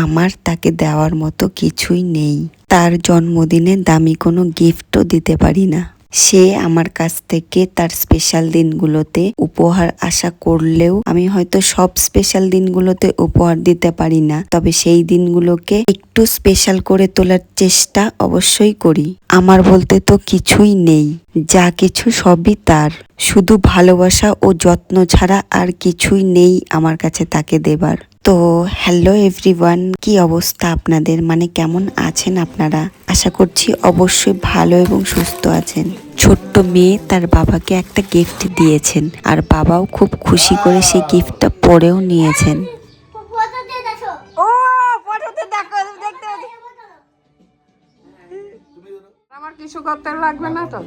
আমার তাকে দেওয়ার মতো কিছুই নেই। তার জন্মদিনে দামি কোনো গিফটও দিতে পারি না। সে আমার কাছ থেকে তার স্পেশাল দিনগুলোতে উপহার আশা করলেও আমি হয়তো সব স্পেশাল দিনগুলোতে উপহার দিতে পারি না, তবে সেই দিনগুলোকে একটু স্পেশাল করে তোলার চেষ্টা অবশ্যই করি। আমার বলতে তো কিছুই নেই, যা কিছু সবই তার। শুধু ভালোবাসা ও যত্ন ছাড়া আর কিছুই নেই আমার কাছে তাকে দেবার। তো হ্যালো এভরিওয়ান, কি অবস্থা আপনাদের, মানে কেমন আছেন আপনারা? আশা করছি অবশ্যই ভালো এবং সুস্থ আছেন। ছোট্ট মেয়ে তার বাবাকে একটা গিফট দিয়েছেন, আর বাবাও খুব খুশি করে সেই গিফটটা পরেও নিয়েছেন। আমার কিছু করতে লাগবে না তো।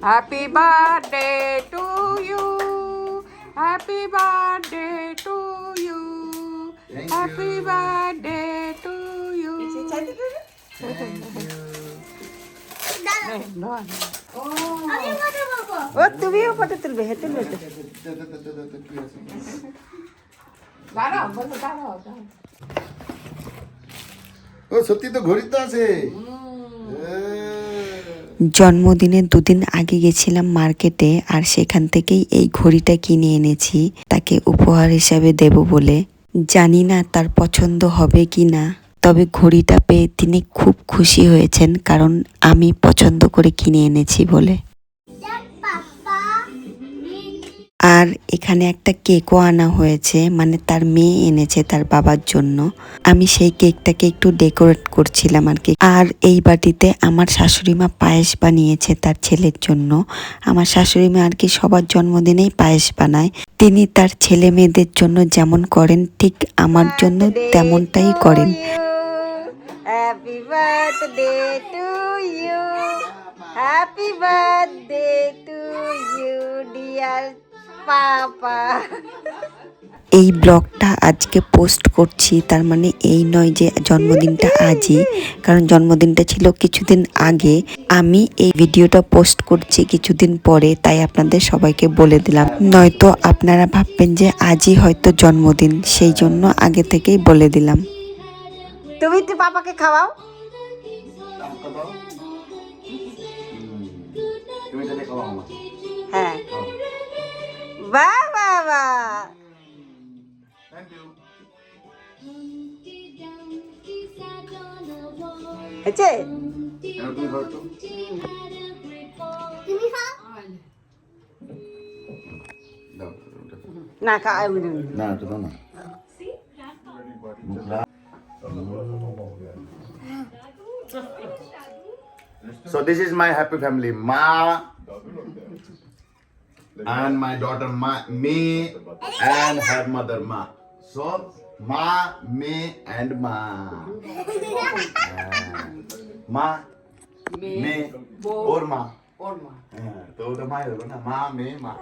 Happy birthday to you, happy birthday to you, happy birthday to you. ও তুমিও ফটো তুলবে? হ্যাঁ তুলবে তো। দাঁড়াও বলো, দাঁড়াও। ও সত্যি তো ঘড়ি তো আছে। জন্মদিনের দুদিন আগে গেছিলাম মার্কেটে, আর সেখান থেকেই এই ঘড়িটা কিনে এনেছি তাকে উপহার হিসাবে দেব বলে। জানি না তার পছন্দ হবে কি না, তবে ঘড়িটা পেয়ে তিনি খুব খুশি হয়েছেন, কারণ আমি পছন্দ করে কিনে এনেছি বলে। আর এখানে একটা কেকও আনা হয়েছে, মানে তার মেয়ে এনেছে তার বাবার জন্য। আমি সেই কেকটাকে একটু ডেকোরেট করছিলাম আর কি। আর এই বাটিতে আমার শাশুড়ি মা পায়েস বানিয়েছে তার ছেলের জন্য। আমার শাশুড়ি মা আর কি সবার জন্মদিনেই পায়েস বানায়। তিনি তার ছেলে মেয়েদের জন্য যেমন করেন, ঠিক আমার জন্য তেমনটাই করেন। Happy birthday to you, happy birthday to you dear papa. এই ব্লগটা আজকে পোস্ট করছি, তার মানে এই নয় যে জন্মদিনটা আজই, কারণ জন্মদিনটা ছিল কিছুদিন আগে। আমি এই ভিডিওটা পোস্ট করছি কিছুদিন পরে, তাই আপনাদের সবাইকে বলে দিলাম। নয়তো আপনারা ভাববেন যে আজই হয়তো জন্মদিন, সেই জন্য আগে থেকেই বলে দিলাম। তুমি তো পাপাকে খাওয়াও। তুমি জানে খাওয়া আমার। হ্যাঁ, বাহ বাহ বাহ। Thank you. হয়েছে? তুমি খাও তো। দাও ওটা। না খা। না ওটা দাও না। So this is my happy family. Ma and my daughter Ma, me and her mother Ma. So Ma, me and Ma. Ma, me, और माँ. तो उधर माँ है ना, माँ में माँ.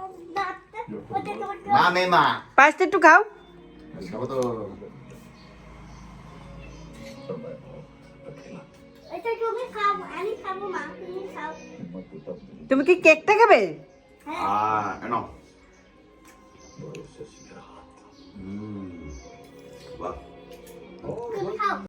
माँ में माँ. পাঁচটা একটু খাও। খাবো তো। তুমি কি কেকটা খাবে? এনো। বাহ।